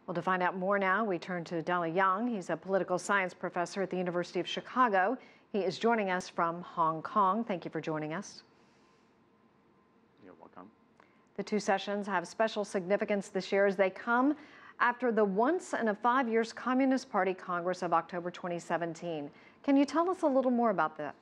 Well, to find out more now, we turn to Dali Yang. He's a political science professor at the University of Chicago. He is joining us from Hong Kong. Thank you for joining us. You're welcome. The two sessions have special significance this year as they come after the once in a 5 years Communist Party Congress of October 2017. Can you tell us a little more about that?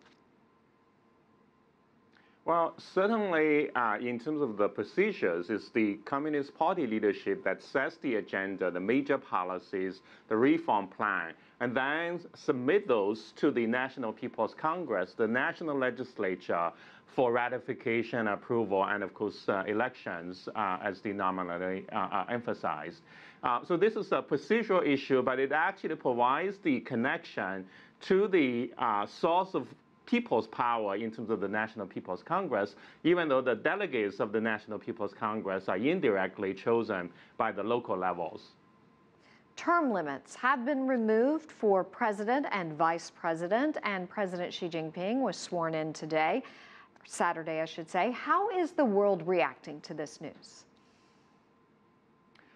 Well, certainly in terms of the procedures, it's the Communist Party leadership that sets the agenda, the major policies, the reform plan, and then submit those to the National People's Congress, the national legislature, for ratification, approval, and of course elections, as the nominally emphasized. So this is a procedural issue, but it actually provides the connection to the source of people's power in terms of the National People's Congress, even though the delegates of the National People's Congress are indirectly chosen by the local levels. Term limits have been removed for president and vice president, and President Xi Jinping was sworn in today, Saturday, I should say. How is the world reacting to this news?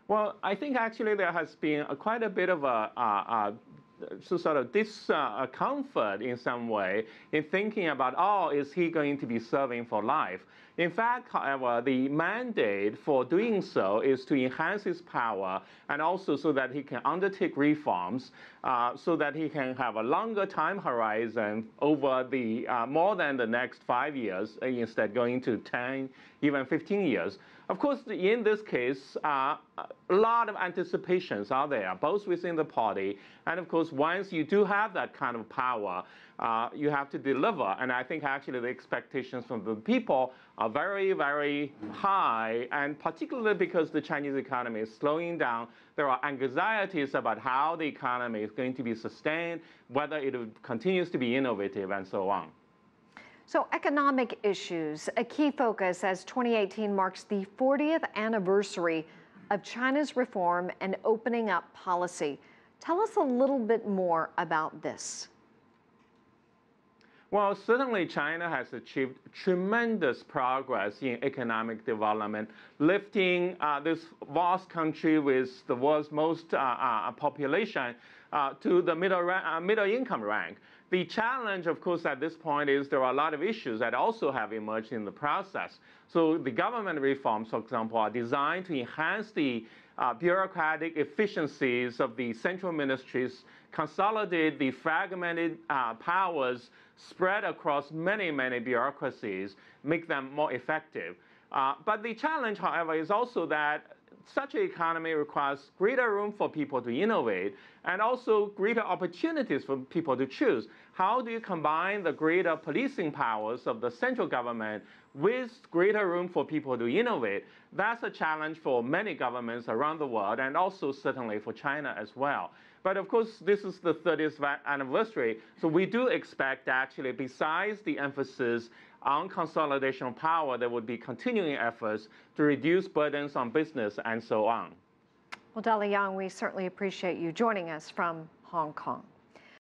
Well, I think actually there has been quite a bit of a sort of discomfort in some way in thinking about, oh, is he going to be serving for life? In fact, however, the mandate for doing so is to enhance his power and also so that he can undertake reforms, so that he can have a longer time horizon over the more than the next 5 years, instead going to 10, even 15 years. Of course, in this case, a lot of anticipations are there, both within the party, and of course, once you do have that kind of power, you have to deliver. And I think actually the expectations from the people are very, very high, and particularly because the Chinese economy is slowing down, there are anxieties about how the economy is going to be sustained, whether it continues to be innovative, and so on. So economic issues, a key focus as 2018 marks the 40th anniversary of China's reform and opening up policy. Tell us a little bit more about this. Well, certainly China has achieved tremendous progress in economic development, lifting this vast country with the world's most population to the middle income rank. The challenge, of course, at this point is there are a lot of issues that also have emerged in the process. So the government reforms, for example, are designed to enhance the bureaucratic efficiencies of the central ministries, consolidate the fragmented powers spread across many, many bureaucracies, make them more effective. But the challenge, however, is also that such an economy requires greater room for people to innovate and also greater opportunities for people to choose. How do you combine the greater policing powers of the central government with greater room for people to innovate? That's a challenge for many governments around the world, and also certainly for China as well. But of course, this is the 30th anniversary, so we do expect actually, besides the emphasis on consolidation of power, there would be continuing efforts to reduce burdens on business and so on. Well, Dali Yang, we certainly appreciate you joining us from Hong Kong.